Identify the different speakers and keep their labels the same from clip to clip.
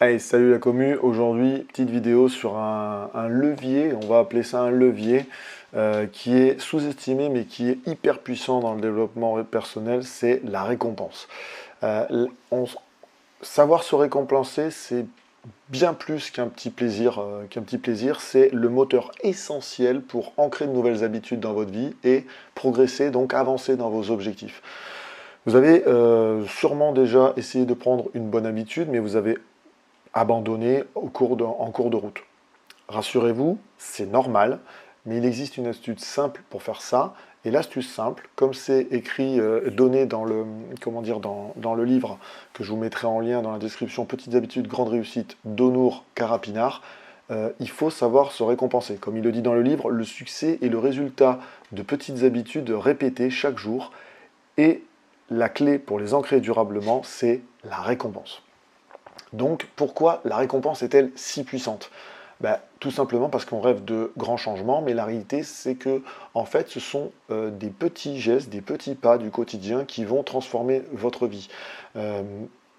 Speaker 1: Hey, salut la commu, aujourd'hui petite vidéo sur un levier, on va appeler ça un levier, qui est sous-estimé mais qui est hyper puissant dans le développement personnel, c'est la récompense. Euh, l- on- Savoir se récompenser, c'est bien plus qu'un petit plaisir, c'est le moteur essentiel pour ancrer de nouvelles habitudes dans votre vie et progresser, donc avancer dans vos objectifs. Vous avez sûrement déjà essayé de prendre une bonne habitude, mais vous avez abandonné en cours de route. Rassurez-vous, c'est normal, mais il existe une astuce simple pour faire ça. Et l'astuce simple, comme c'est écrit, donné dans le, comment dire, dans le livre que je vous mettrai en lien dans la description, Petites habitudes, grandes réussites, d'Honour Carapinard, il faut savoir se récompenser. Comme il le dit dans le livre, le succès est le résultat de petites habitudes répétées chaque jour. Et la clé pour les ancrer durablement, c'est la récompense. Donc pourquoi la récompense est-elle si puissante? Tout simplement parce qu'on rêve de grands changements, mais la réalité c'est que en fait ce sont des petits gestes, des petits pas du quotidien qui vont transformer votre vie. Euh,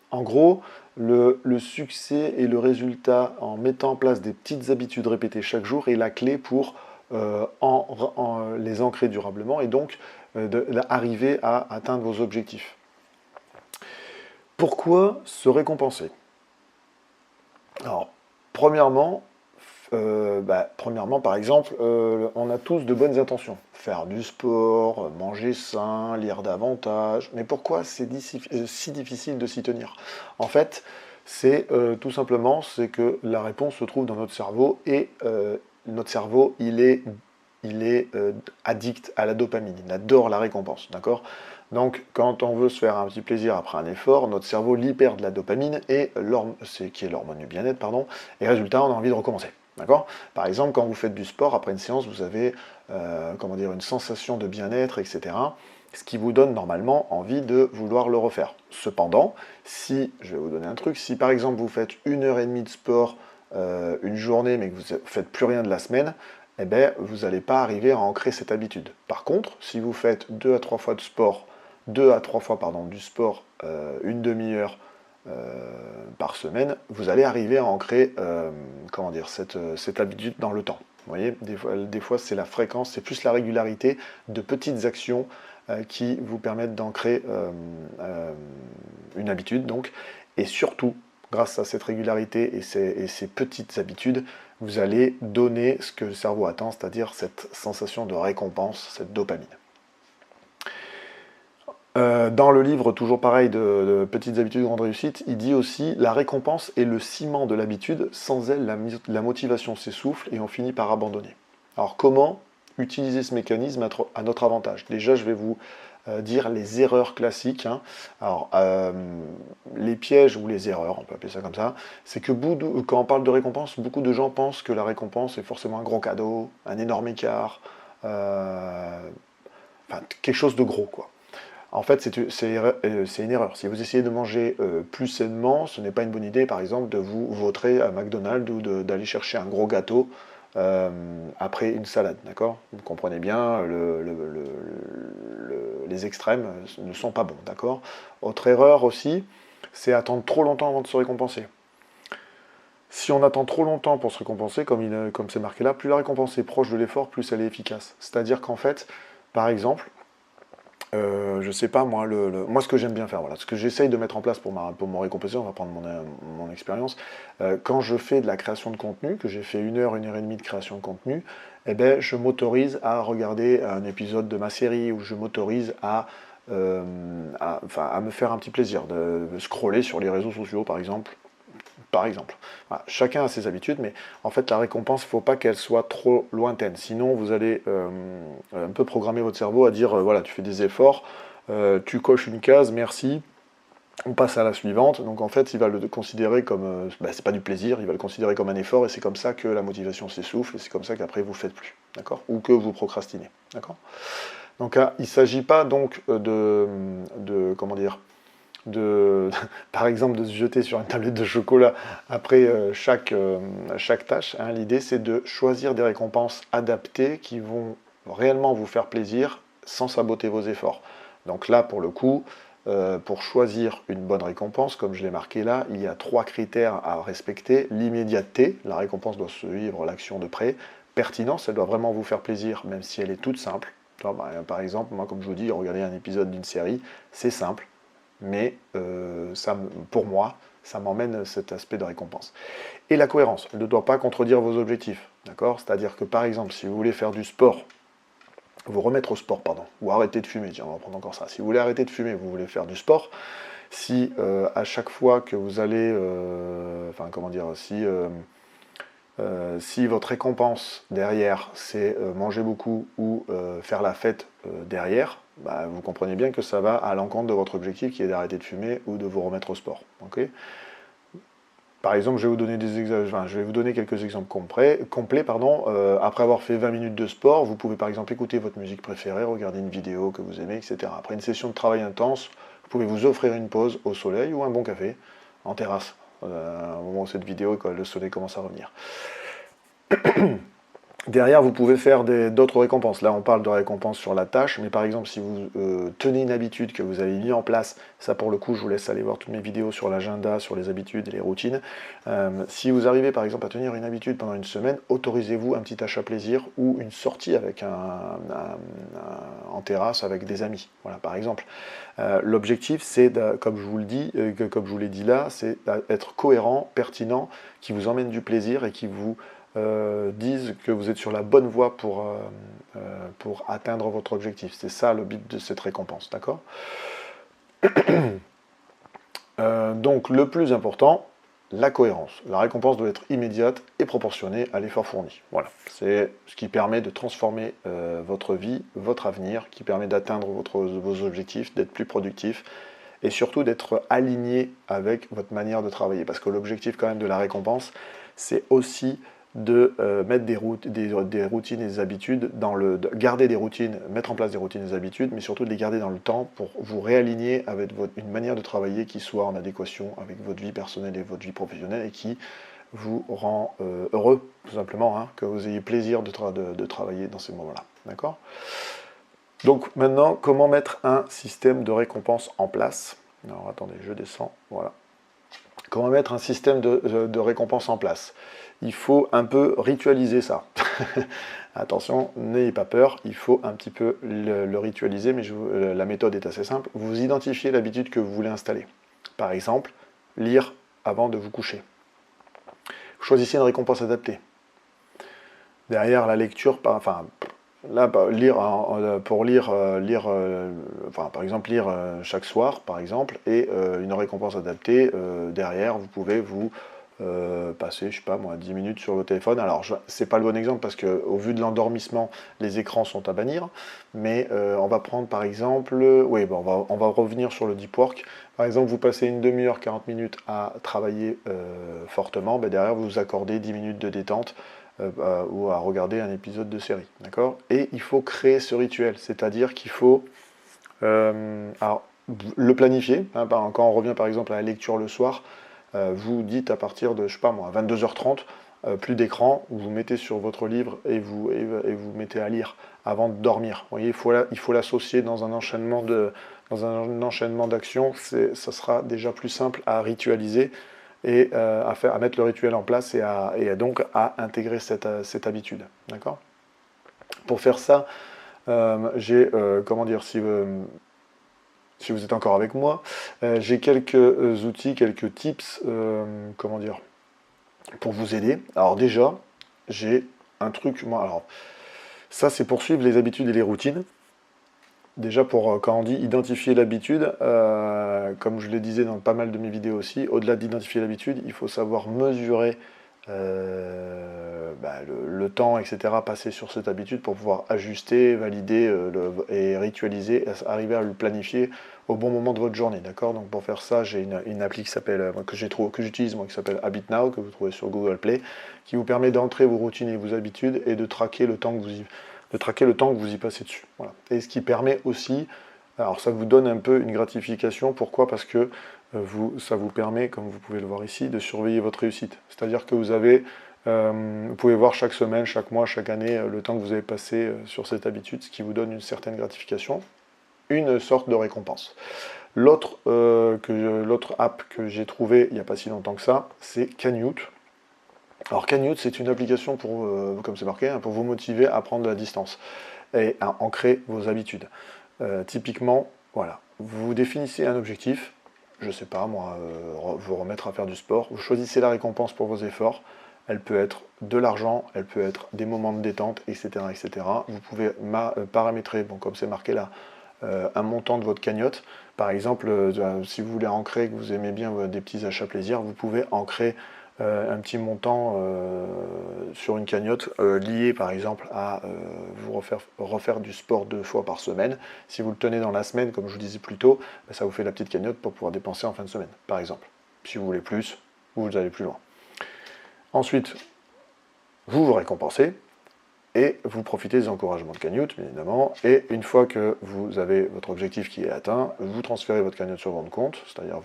Speaker 1: En gros, le succès et le résultat en mettant en place des petites habitudes répétées chaque jour est la clé pour les ancrer durablement et donc arriver à atteindre vos objectifs. Pourquoi se récompenser? Alors, premièrement, premièrement, par exemple, on a tous de bonnes intentions. Faire du sport, manger sain, lire davantage. Mais pourquoi c'est si difficile de s'y tenir? En fait, c'est tout simplement c'est que la réponse se trouve dans notre cerveau et notre cerveau, il est addict à la dopamine. Il adore la récompense, d'accord? Donc, quand on veut se faire un petit plaisir après un effort, notre cerveau libère de la dopamine et qui est l'hormone du bien-être, pardon. Et résultat, on a envie de recommencer. D'accord? Par exemple, quand vous faites du sport, après une séance, vous avez comment dire, une sensation de bien-être, etc. Ce qui vous donne normalement envie de vouloir le refaire. Cependant, si, je vais vous donner un truc, si par exemple vous faites 1 heure et demie de sport une journée, mais que vous ne faites plus rien de la semaine, eh bien, vous n'allez pas arriver à ancrer cette habitude. Par contre, si vous faites 2 à 3 fois de sport, 2 à 3 fois pardon, du sport, une demi-heure par semaine, vous allez arriver à ancrer comment dire, cette habitude dans le temps. Vous voyez, des fois c'est la fréquence, c'est plus la régularité de petites actions qui vous permettent d'ancrer une habitude. Donc, et surtout, grâce à cette régularité et ces petites habitudes, vous allez donner ce que le cerveau attend, c'est-à-dire cette sensation de récompense, cette dopamine. Dans le livre, toujours pareil, de Petites habitudes, grandes réussites, il dit aussi la récompense est le ciment de l'habitude, sans elle, la motivation s'essouffle et on finit par abandonner. Alors, comment utiliser ce mécanisme à notre avantage? Déjà, je vais vous dire les erreurs classiques, hein. Alors, les pièges ou les erreurs, on peut appeler ça comme ça, c'est que quand on parle de récompense, beaucoup de gens pensent que la récompense est forcément un gros cadeau, un énorme écart, enfin, quelque chose de gros, quoi. En fait, c'est une erreur. Si vous essayez de manger plus sainement, ce n'est pas une bonne idée, par exemple, de vous vautrer à McDonald's ou d'aller chercher un gros gâteau après une salade, d'accord? Vous comprenez bien, les extrêmes ne sont pas bons, d'accord? Autre erreur aussi, c'est attendre trop longtemps avant de se récompenser. Si on attend trop longtemps pour se récompenser, comme c'est marqué là, plus la récompense est proche de l'effort, plus elle est efficace. C'est-à-dire qu'en fait, par exemple, je sais pas, moi, moi ce que j'aime bien faire, voilà, ce que j'essaye de mettre en place pour me récompenser, on va prendre mon expérience, quand je fais de la création de contenu, que j'ai fait 1 heure et demie de création de contenu, eh ben, je m'autorise à regarder un épisode de ma série, ou je m'autorise enfin, à me faire un petit plaisir, de scroller sur les réseaux sociaux, par exemple, Voilà, chacun a ses habitudes, mais en fait, la récompense, il ne faut pas qu'elle soit trop lointaine. Sinon, vous allez un peu programmer votre cerveau à dire, voilà, tu fais des efforts, tu coches une case, merci, on passe à la suivante. Donc en fait, il va le considérer comme, c'est pas du plaisir, il va le considérer comme un effort, et c'est comme ça que la motivation s'essouffle, et c'est comme ça qu'après vous ne faites plus, d'accord? Ou que vous procrastinez, d'accord? Donc il ne s'agit pas donc comment dire, par exemple, de se jeter sur une tablette de chocolat après chaque tâche, hein. L'idée, c'est de choisir des récompenses adaptées qui vont réellement vous faire plaisir sans saboter vos efforts. Donc là, pour le coup, pour choisir une bonne récompense, comme je l'ai marqué là, il y a 3 critères à respecter. L'immédiateté, la récompense doit suivre l'action de près. Pertinence, elle doit vraiment vous faire plaisir, même si elle est toute simple. Par exemple, moi, comme je vous dis, regarder un épisode d'une série, c'est simple, mais pour moi, ça m'emmène cet aspect de récompense. Et la cohérence, elle ne doit pas contredire vos objectifs, d'accord? C'est-à-dire que par exemple, si vous voulez faire du sport, vous remettre au sport, pardon, ou arrêter de fumer, tiens, on va prendre encore ça. Si vous voulez arrêter de fumer, vous voulez faire du sport, si à chaque fois que vous allez, si votre récompense derrière, c'est manger beaucoup ou faire la fête derrière, bah, vous comprenez bien que ça va à l'encontre de votre objectif qui est d'arrêter de fumer ou de vous remettre au sport. Okay. Par exemple, je vais vous donner quelques exemples complets. Après avoir fait 20 minutes de sport, vous pouvez par exemple écouter votre musique préférée, regarder une vidéo que vous aimez, etc. Après une session de travail intense, vous pouvez vous offrir une pause au soleil ou un bon café en terrasse, au moment où cette vidéo, quand le soleil commence à revenir. Derrière, vous pouvez faire d'autres récompenses. Là, on parle de récompenses sur la tâche, mais par exemple, si vous tenez une habitude que vous avez mis en place, ça pour le coup, je vous laisse aller voir toutes mes vidéos sur l'agenda, sur les habitudes et les routines. Si vous arrivez par exemple à tenir une habitude pendant une semaine, autorisez-vous un petit achat plaisir ou une sortie avec en terrasse avec des amis. Voilà, par exemple. L'objectif, c'est, comme je vous l'ai dit là, c'est d'être cohérent, pertinent, qui vous emmène du plaisir et qui vous disent que vous êtes sur la bonne voie pour atteindre votre objectif. C'est ça le but de cette récompense, d'accord? Donc le plus important, la cohérence. La récompense doit être immédiate et proportionnée à l'effort fourni. Voilà, c'est ce qui permet de transformer votre vie, votre avenir, qui permet d'atteindre vos objectifs, d'être plus productif et surtout d'être aligné avec votre manière de travailler. Parce que l'objectif quand même de la récompense, c'est aussi de mettre des routines et des habitudes, garder des routines, mettre en place des routines et des habitudes, mais surtout de les garder dans le temps pour vous réaligner avec une manière de travailler qui soit en adéquation avec votre vie personnelle et votre vie professionnelle et qui vous rend heureux, tout simplement, hein, que vous ayez plaisir de travailler dans ces moments-là. D'accord? Donc maintenant, comment mettre un système de récompense en place? Alors attendez, je descends, voilà. Comment mettre un système de récompense en place? Il faut un peu ritualiser ça. Attention, n'ayez pas peur, il faut un petit peu le ritualiser, mais la méthode est assez simple. Vous identifiez l'habitude que vous voulez installer. Par exemple, lire avant de vous coucher. Choisissez une récompense adaptée. Derrière la lecture, par exemple lire chaque soir, par exemple, et une récompense adaptée. Derrière, vous pouvez vous passer, je sais pas moi, 10 minutes sur le téléphone. Alors, c'est pas le bon exemple parce qu'au vu de l'endormissement, les écrans sont à bannir. Mais on va prendre par exemple, on va revenir sur le deep work. Par exemple, vous passez une demi-heure, 40 minutes à travailler fortement. Derrière, vous vous accordez 10 minutes de détente ou à regarder un épisode de série. D'accord? Et il faut créer ce rituel, c'est-à-dire qu'il faut le planifier. Hein, quand on revient par exemple à la lecture le soir, vous dites à partir de, je sais pas moi, 22h30, plus d'écran, vous mettez sur votre livre et vous mettez à lire avant de dormir. Vous voyez, il faut l'associer dans un enchaînement d'actions, ça sera déjà plus simple à ritualiser et à mettre le rituel en place et donc à intégrer cette habitude. D'accord? Pour faire ça, si vous êtes encore avec moi, j'ai quelques outils, quelques tips, pour vous aider. Alors déjà, j'ai un truc, ça c'est pour suivre les habitudes et les routines. Déjà quand on dit identifier l'habitude, comme je le disais dans pas mal de mes vidéos aussi, au-delà d'identifier l'habitude, il faut savoir mesurer le temps, etc., passé sur cette habitude pour pouvoir ajuster, valider et ritualiser, arriver à le planifier au bon moment de votre journée, d'accord? Donc pour faire ça, j'ai une appli que j'utilise moi, qui s'appelle Habit Now, que vous trouvez sur Google Play, qui vous permet d'entrer vos routines et vos habitudes et de traquer le temps que vous y passez dessus. Voilà. Et ce qui permet aussi, alors ça vous donne un peu une gratification, pourquoi? Parce que ça vous permet, comme vous pouvez le voir ici, de surveiller votre réussite. C'est-à-dire que vous pouvez voir chaque semaine, chaque mois, chaque année, le temps que vous avez passé sur cette habitude, ce qui vous donne une certaine gratification, une sorte de récompense. L'autre app que j'ai trouvé il n'y a pas si longtemps que ça, c'est Canute. Alors Canute, c'est une application pour, comme c'est marqué, hein, pour vous motiver à prendre de la distance et à ancrer vos habitudes. Typiquement, voilà, vous définissez un objectif, je ne sais pas moi, vous remettre à faire du sport, vous choisissez la récompense pour vos efforts, elle peut être de l'argent, elle peut être des moments de détente, etc. etc. Vous pouvez paramétrer, bon, comme c'est marqué là, un montant de votre cagnotte. Par exemple, si vous voulez ancrer, que vous aimez bien des petits achats plaisir, vous pouvez ancrer un petit montant sur une cagnotte lié par exemple à vous refaire du sport 2 fois par semaine. Si vous le tenez dans la semaine, comme je vous disais plus tôt, ça vous fait la petite cagnotte pour pouvoir dépenser en fin de semaine, par exemple. Si vous voulez plus, vous allez plus loin. Ensuite, vous vous récompensez et vous profitez des encouragements de cagnotte, bien évidemment. Et une fois que vous avez votre objectif qui est atteint, vous transférez votre cagnotte sur votre compte, c'est-à-dire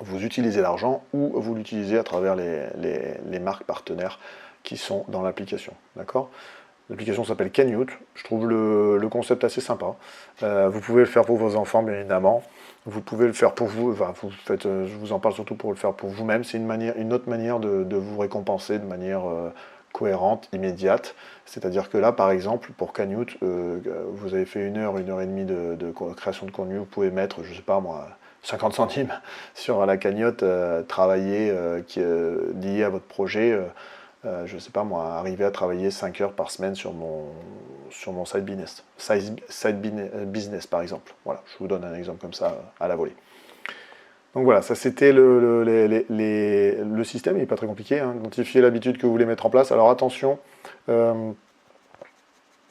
Speaker 1: vous utilisez l'argent ou vous l'utilisez à travers les marques partenaires qui sont dans l'application. D'accord ? L'application s'appelle Canute. Je trouve le concept assez sympa. Vous pouvez le faire pour vos enfants, bien évidemment. Vous pouvez le faire pour vous. Enfin, je vous en parle surtout pour le faire pour vous-même. C'est une autre manière de vous récompenser de manière cohérente, immédiate. C'est-à-dire que là, par exemple, pour Canute, vous avez fait 1 heure, 1 heure et demie de création de contenu. Vous pouvez mettre, je sais pas moi, 50 centimes sur la cagnotte, travailler lié à votre projet. Je ne sais pas moi, arriver à travailler 5 heures par semaine sur mon side business par exemple. Voilà, je vous donne un exemple comme ça à la volée. Donc voilà, ça c'était le système, il n'est pas très compliqué, hein. Identifiez l'habitude que vous voulez mettre en place. Alors attention, ne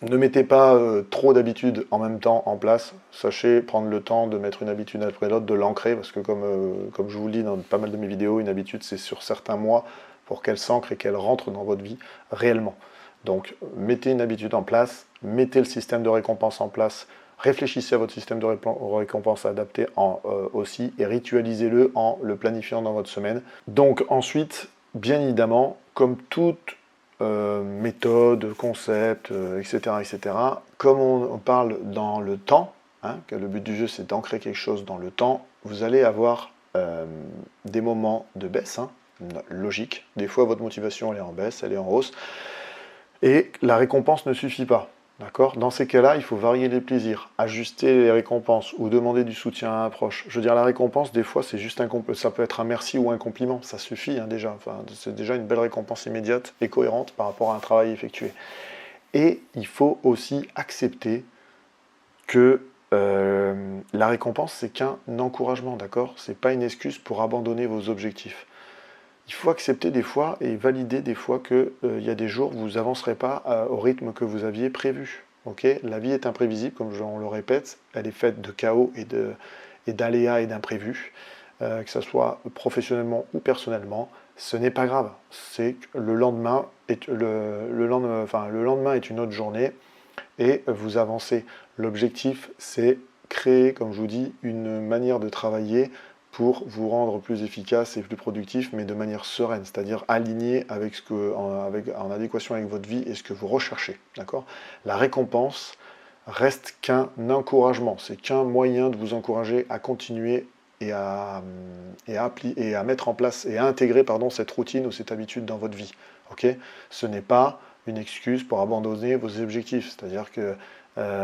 Speaker 1: mettez pas trop d'habitudes en même temps en place. Sachez prendre le temps de mettre une habitude après l'autre, de l'ancrer, parce que comme je vous le dis dans pas mal de mes vidéos, une habitude c'est sur certains mois pour qu'elle s'ancre et qu'elle rentre dans votre vie réellement. Donc mettez une habitude en place, mettez le système de récompense en place, réfléchissez à votre système de récompense adapté aussi et ritualisez-le en le planifiant dans votre semaine. Donc ensuite, bien évidemment, comme toute méthode, concept, etc., etc., comme on parle dans le temps, hein, que le but du jeu c'est d'ancrer quelque chose dans le temps, vous allez avoir des moments de baisse, hein, logique. Des fois votre motivation elle est en baisse, elle est en hausse, et la récompense ne suffit pas. D'accord ? Dans ces cas-là, il faut varier les plaisirs, ajuster les récompenses ou demander du soutien à un proche. Je veux dire, la récompense, des fois, c'est juste ça peut être un merci ou un compliment, ça suffit hein, déjà. Enfin, c'est déjà une belle récompense immédiate et cohérente par rapport à un travail effectué. Et il faut aussi accepter que la récompense, c'est qu'un encouragement, d'accord ? C'est pas une excuse pour abandonner vos objectifs. Il faut accepter des fois et valider des fois qu'il y a des jours où vous n'avancerez pas au rythme que vous aviez prévu. Okay ? La vie est imprévisible, comme on le répète, elle est faite de chaos et d'aléas et d'imprévus, que ce soit professionnellement ou personnellement. Ce n'est pas grave, c'est que le lendemain est une autre journée et vous avancez. L'objectif, c'est créer, comme je vous dis, une manière de travailler pour vous rendre plus efficace et plus productif, mais de manière sereine, c'est-à-dire aligné avec en adéquation avec votre vie et ce que vous recherchez. D'accord ? La récompense reste qu'un encouragement, c'est qu'un moyen de vous encourager à continuer et à mettre en place et à intégrer cette routine ou cette habitude dans votre vie. Okay ? Ce n'est pas une excuse pour abandonner vos objectifs, c'est-à-dire que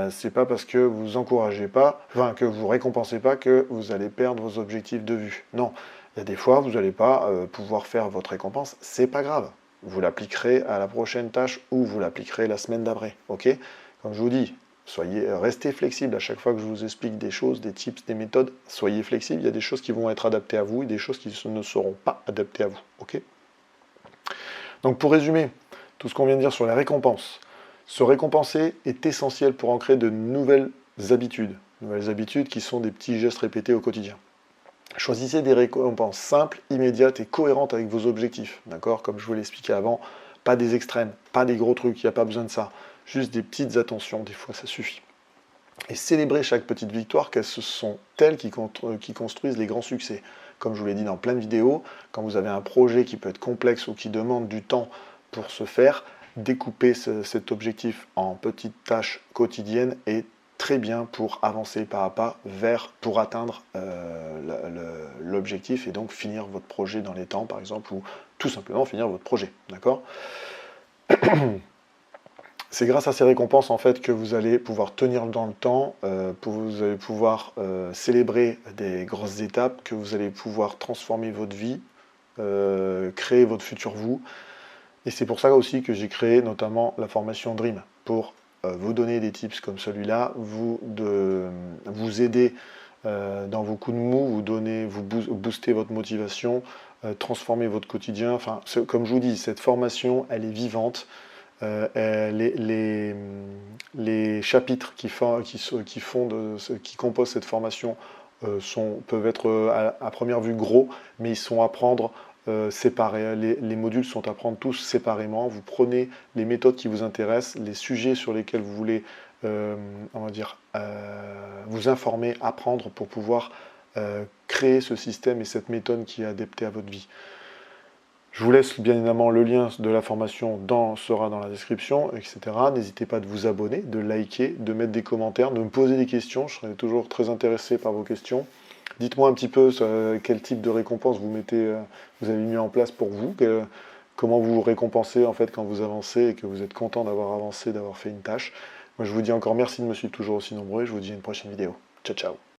Speaker 1: c'est pas parce que vous encouragez pas, enfin que vous récompensez pas que vous allez perdre vos objectifs de vue. Non, il y a des fois vous n'allez pas pouvoir faire votre récompense, c'est pas grave. Vous l'appliquerez à la prochaine tâche ou vous l'appliquerez la semaine d'après. Ok ? Comme je vous dis, restez flexible à chaque fois que je vous explique des choses, des tips, des méthodes. Soyez flexible. Il y a des choses qui vont être adaptées à vous et des choses qui ne seront pas adaptées à vous. Ok ? Donc pour résumer tout ce qu'on vient de dire sur les récompenses. Se récompenser est essentiel pour ancrer de nouvelles habitudes qui sont des petits gestes répétés au quotidien. Choisissez des récompenses simples, immédiates et cohérentes avec vos objectifs, d'accord ? Comme je vous l'expliquais avant, pas des extrêmes, pas des gros trucs, il n'y a pas besoin de ça. Juste des petites attentions, des fois ça suffit. Et célébrez chaque petite victoire, car ce sont elles qui construisent les grands succès. Comme je vous l'ai dit dans plein de vidéos, quand vous avez un projet qui peut être complexe ou qui demande du temps pour se faire, découpez cet objectif en petites tâches quotidiennes et très bien pour avancer pas à pas pour atteindre l'objectif et donc finir votre projet dans les temps, par exemple, ou tout simplement finir votre projet, d'accord? C'est grâce à ces récompenses en fait que vous allez pouvoir tenir dans le temps, vous allez pouvoir célébrer des grosses étapes, que vous allez pouvoir transformer votre vie, créer votre futur vous. Et c'est pour ça aussi que j'ai créé notamment la formation Dream, pour vous donner des tips comme celui-là, vous aider dans vos coups de mou, vous booster votre motivation, transformer votre quotidien. Enfin, comme je vous dis, cette formation, elle est vivante. Les chapitres qui composent cette formation peuvent être à première vue gros, mais ils sont à prendre séparés. Les modules sont à prendre tous séparément. Vous prenez les méthodes qui vous intéressent, les sujets sur lesquels vous voulez on va dire, vous informer, apprendre pour pouvoir créer ce système et cette méthode qui est adaptée à votre vie. Je vous laisse bien évidemment le lien de la formation sera dans la description, etc. N'hésitez pas de vous abonner, de liker, de mettre des commentaires, de me poser des questions. Je serai toujours très intéressé par vos questions. Dites-moi un petit peu quel type de récompense vous avez mis en place pour vous, comment vous vous récompensez en fait quand vous avancez et que vous êtes content d'avoir avancé, d'avoir fait une tâche. Moi je vous dis encore merci de me suivre toujours aussi nombreux et je vous dis à une prochaine vidéo. Ciao ciao.